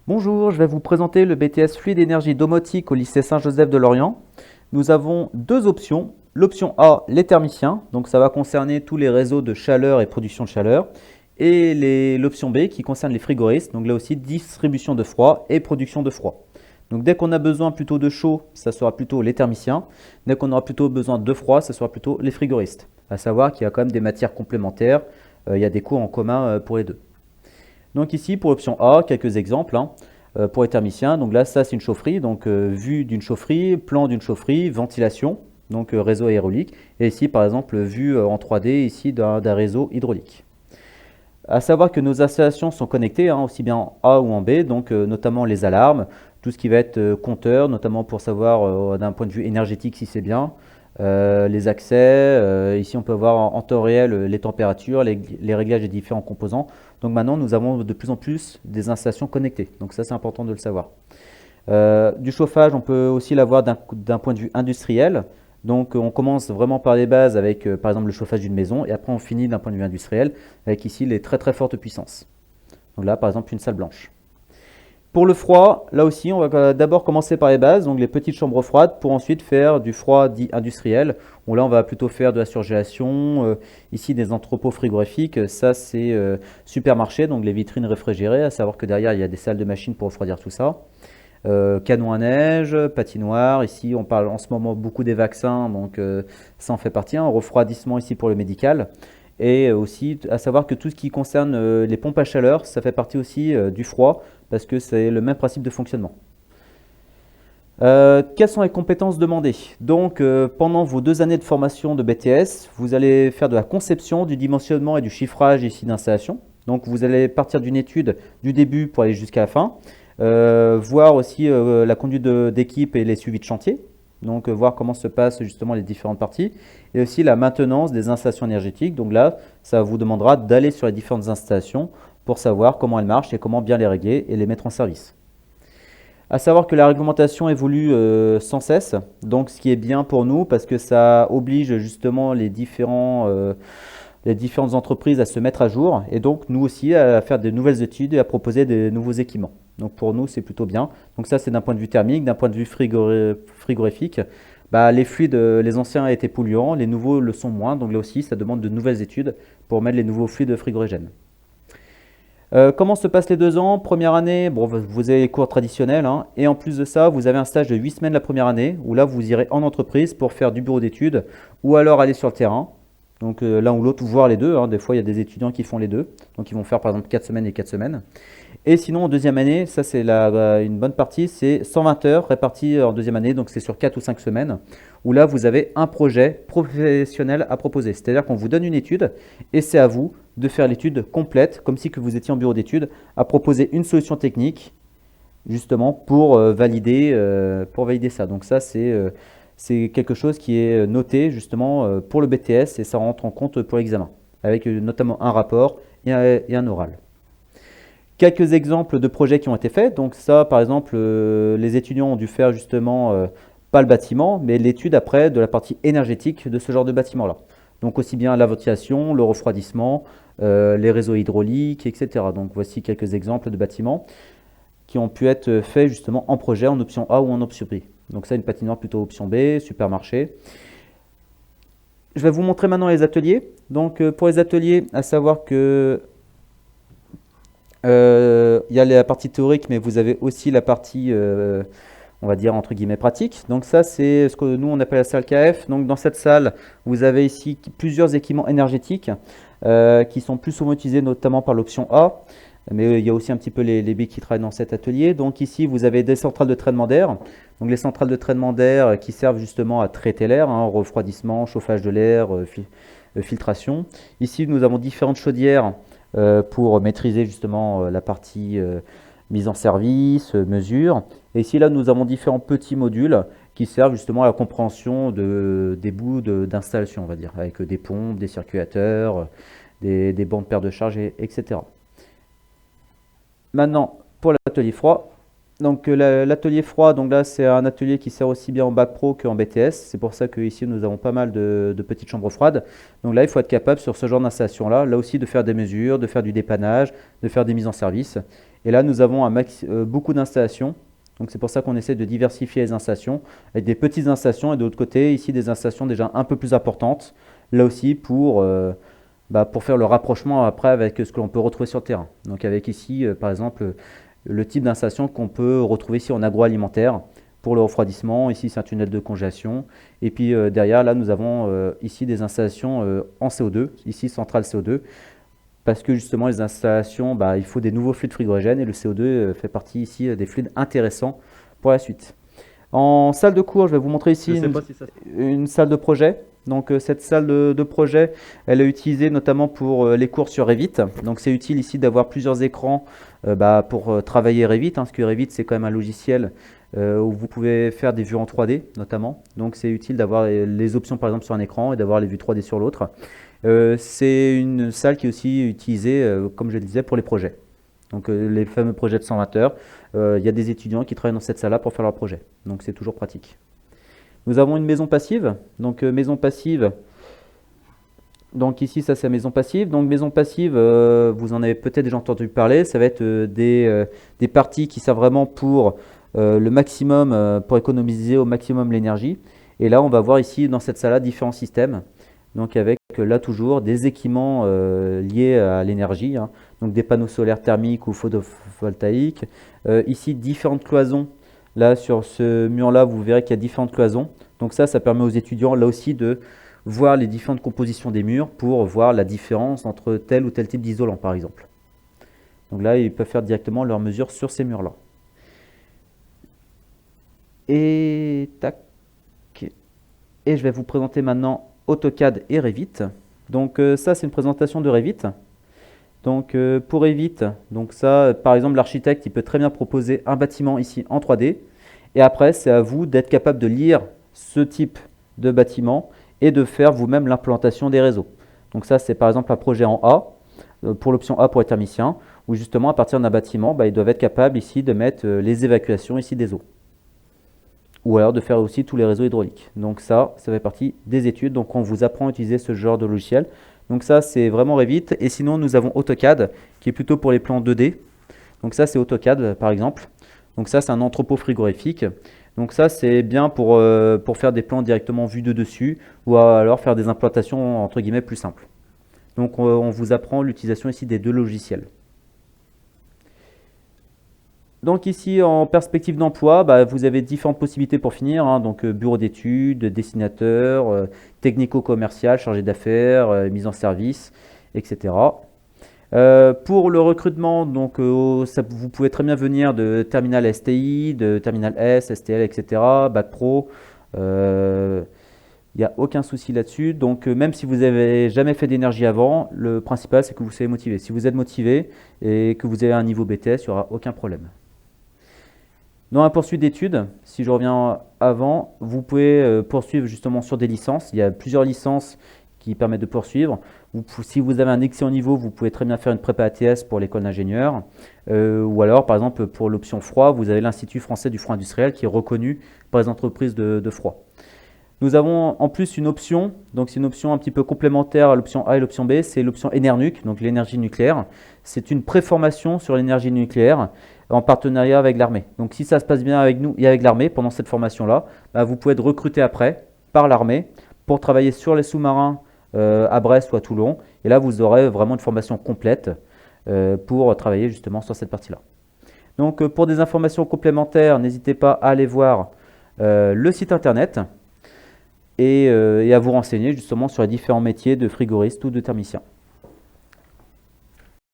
Bonjour, je vais vous présenter le BTS Fluide Énergie Domotique au lycée Saint-Joseph de Lorient. Nous avons deux options. L'option A, les thermiciens, donc ça va concerner tous les réseaux de chaleur et production de chaleur. Et l'option B qui concerne les frigoristes, donc là aussi distribution de froid et production de froid. Donc dès qu'on a besoin plutôt de chaud, ça sera plutôt les thermiciens. Dès qu'on aura plutôt besoin de froid, ça sera plutôt les frigoristes. À savoir qu'il y a quand même des matières complémentaires, il y a des cours en commun pour les deux. Donc ici, pour l'option A, quelques exemples pour les thermiciens. Donc là, ça c'est une chaufferie, donc vue d'une chaufferie, plan d'une chaufferie, ventilation, donc réseau aérolique. Et ici, par exemple, vue en 3D ici d'un réseau hydraulique. À savoir que nos installations sont connectées, aussi bien en A ou en B, donc notamment les alarmes, tout ce qui va être compteur, notamment pour savoir d'un point de vue énergétique si c'est bien, les accès, ici on peut voir en temps réel les températures, les réglages des différents composants. Donc maintenant nous avons de plus en plus des installations connectées, donc ça c'est important de le savoir. Du chauffage, on peut aussi l'avoir d'un point de vue industriel. Donc on commence vraiment par les bases avec par exemple le chauffage d'une maison et après on finit d'un point de vue industriel avec ici les très très fortes puissances. Donc là par exemple une salle blanche. Pour le froid, là aussi on va d'abord commencer par les bases, donc les petites chambres froides pour ensuite faire du froid dit industriel. Où là on va plutôt faire de la surgélation, ici des entrepôts frigorifiques, ça c'est supermarché, donc les vitrines réfrigérées, à savoir que derrière il y a des salles de machines pour refroidir tout ça. Canon à neige, patinoire, ici on parle en ce moment beaucoup des vaccins, donc ça en fait partie, refroidissement ici pour le médical. Et aussi à savoir que tout ce qui concerne les pompes à chaleur, ça fait partie aussi du froid, parce que c'est le même principe de fonctionnement. Quelles sont les compétences demandées? Donc pendant vos 2 années de formation de BTS, vous allez faire de la conception, du dimensionnement et du chiffrage ici d'installation. Donc vous allez partir d'une étude du début pour aller jusqu'à la fin. Voir aussi la conduite d'équipe et les suivis de chantier, donc voir comment se passent justement les différentes parties, et aussi la maintenance des installations énergétiques. Donc là, ça vous demandera d'aller sur les différentes installations pour savoir comment elles marchent et comment bien les régler et les mettre en service. À savoir que la réglementation évolue sans cesse, donc ce qui est bien pour nous parce que ça oblige justement les différentes entreprises à se mettre à jour et donc nous aussi à faire de nouvelles études et à proposer de nouveaux équipements. Donc pour nous, c'est plutôt bien. Donc ça, c'est d'un point de vue thermique, d'un point de vue frigorifique. Les fluides, les anciens étaient polluants, les nouveaux le sont moins. Donc là aussi, ça demande de nouvelles études pour mettre les nouveaux fluides frigorigènes. Comment se passent les 2 ans? Première année, bon, vous avez les cours traditionnels. Et en plus de ça, vous avez un stage de 8 semaines la première année, où là, vous irez en entreprise pour faire du bureau d'études, ou alors aller sur le terrain. Donc l'un ou l'autre, voire les deux. Des fois, il y a des étudiants qui font les deux. Donc ils vont faire par exemple 4 semaines et 4 semaines. Et sinon, en deuxième année, ça c'est une bonne partie, c'est 120 heures réparties en deuxième année, donc c'est sur 4 ou 5 semaines, où là vous avez un projet professionnel à proposer. C'est-à-dire qu'on vous donne une étude et c'est à vous de faire l'étude complète, comme si que vous étiez en bureau d'études, à proposer une solution technique justement pour valider ça. Donc ça c'est quelque chose qui est noté justement pour le BTS et ça rentre en compte pour l'examen, avec notamment un rapport et un oral. Quelques exemples de projets qui ont été faits. Donc ça, par exemple, les étudiants ont dû faire justement, pas le bâtiment, mais l'étude après de la partie énergétique de ce genre de bâtiment-là. Donc aussi bien la ventilation, le refroidissement, les réseaux hydrauliques, etc. Donc voici quelques exemples de bâtiments qui ont pu être faits justement en projet, en option A ou en option B. Donc ça, une patinoire plutôt option B, supermarché. Je vais vous montrer maintenant les ateliers. Donc pour les ateliers, à savoir que il y a la partie théorique, mais vous avez aussi la partie, on va dire, entre guillemets, pratique. Donc ça, c'est ce que nous, on appelle la salle KF. Donc dans cette salle, vous avez ici plusieurs équipements énergétiques qui sont plus souvent utilisés, notamment par l'option A. Mais il y a aussi un petit peu les B qui travaillent dans cet atelier. Donc ici, vous avez des centrales de traitement d'air. Donc les centrales de traitement d'air qui servent justement à traiter l'air, refroidissement, chauffage de l'air, filtration. Ici, nous avons différentes chaudières pour maîtriser justement la partie mise en service, mesure. Et ici, là, nous avons différents petits modules qui servent justement à la compréhension des bouts d'installation, on va dire, avec des pompes, des circulateurs, des bancs de paire de charge, etc. Maintenant, pour l'atelier froid. Donc l'atelier froid, donc là c'est un atelier qui sert aussi bien en bac pro qu'en BTS. C'est pour ça qu'ici nous avons pas mal de petites chambres froides. Donc là il faut être capable sur ce genre d'installation là aussi de faire des mesures, de faire du dépannage, de faire des mises en service. Et là, nous avons beaucoup d'installations. Donc c'est pour ça qu'on essaie de diversifier les installations avec des petites installations et de l'autre côté, ici, des installations déjà un peu plus importantes. Là aussi, pour faire le rapprochement après avec ce que l'on peut retrouver sur le terrain. Donc avec ici, par exemple, le type d'installation qu'on peut retrouver ici en agroalimentaire pour le refroidissement. Ici, c'est un tunnel de congélation. Et puis derrière, là, nous avons ici des installations en CO2, ici centrale CO2, parce que justement, les installations, il faut des nouveaux fluides frigorigènes et le CO2 fait partie ici des fluides intéressants pour la suite. En salle de cours, je vais vous montrer ici une salle de projet. Donc cette salle de projet, elle est utilisée notamment pour les cours sur Revit. Donc c'est utile ici d'avoir plusieurs écrans pour travailler Revit, parce que Revit c'est quand même un logiciel où vous pouvez faire des vues en 3D notamment. Donc c'est utile d'avoir les options par exemple sur un écran et d'avoir les vues 3D sur l'autre. C'est une salle qui est aussi utilisée, comme je le disais, pour les projets. Donc les fameux projets de 120 heures, il y a des étudiants qui travaillent dans cette salle-là pour faire leur projet. Donc c'est toujours pratique. Nous avons une maison passive. Donc maison passive, donc ici ça c'est la maison passive. Donc maison passive, vous en avez peut-être déjà entendu parler, ça va être des parties qui servent vraiment pour le maximum, pour économiser au maximum l'énergie. Et là on va voir ici dans cette salle-là différents systèmes. Donc avec là toujours des équipements liés à l'énergie, hein. Donc des panneaux solaires thermiques ou photovoltaïques. Ici différentes cloisons. Là sur ce mur-là, vous verrez qu'il y a différentes cloisons. Donc ça permet aux étudiants là aussi de voir les différentes compositions des murs pour voir la différence entre tel ou tel type d'isolant par exemple. Donc là, ils peuvent faire directement leurs mesures sur ces murs-là. Et tac. Et je vais vous présenter maintenant AutoCAD et Revit. Donc ça c'est une présentation de Revit. Donc pour Revit, donc ça par exemple l'architecte il peut très bien proposer un bâtiment ici en 3D et après c'est à vous d'être capable de lire ce type de bâtiment et de faire vous-même l'implantation des réseaux. Donc ça c'est par exemple un projet en A, pour l'option A pour les thermiciens, où justement à partir d'un bâtiment ils doivent être capables ici de mettre les évacuations ici des eaux. Ou alors de faire aussi tous les réseaux hydrauliques. Donc ça fait partie des études. Donc on vous apprend à utiliser ce genre de logiciel. Donc ça c'est vraiment Revit. Et sinon nous avons AutoCAD qui est plutôt pour les plans 2D. Donc ça c'est AutoCAD par exemple. Donc ça c'est un entrepôt frigorifique. Donc ça c'est bien pour faire des plans directement vus de dessus ou alors faire des implantations entre guillemets plus simples. Donc on vous apprend l'utilisation ici des deux logiciels. Donc ici, en perspective d'emploi, vous avez différentes possibilités pour finir, hein. Donc bureau d'études, dessinateur, technico-commercial, chargé d'affaires, mise en service, etc. Pour le recrutement, donc, vous pouvez très bien venir de terminal STI, de terminal S, STL, etc., Bac Pro. Il n'y a aucun souci là-dessus. Donc même si vous n'avez jamais fait d'énergie avant, le principal c'est que vous soyez motivé. Si vous êtes motivé et que vous avez un niveau BTS, il n'y aura aucun problème. Dans la poursuite d'études, si je reviens avant, vous pouvez poursuivre justement sur des licences. Il y a plusieurs licences qui permettent de poursuivre. Si vous avez un excellent niveau, vous pouvez très bien faire une prépa ATS pour l'école d'ingénieur. Ou alors, par exemple, pour l'option froid, vous avez l'Institut français du froid industriel qui est reconnu par les entreprises de froid. Nous avons en plus une option, donc c'est une option un petit peu complémentaire à l'option A et l'option B, c'est l'option ENERNUC, donc l'énergie nucléaire. C'est une préformation sur l'énergie nucléaire en partenariat avec l'armée. Donc si ça se passe bien avec nous et avec l'armée pendant cette formation-là, vous pouvez être recruté après par l'armée pour travailler sur les sous-marins à Brest ou à Toulon. Et là, vous aurez vraiment une formation complète pour travailler justement sur cette partie-là. Donc pour des informations complémentaires, n'hésitez pas à aller voir le site internet et à vous renseigner justement sur les différents métiers de frigoriste ou de thermicien.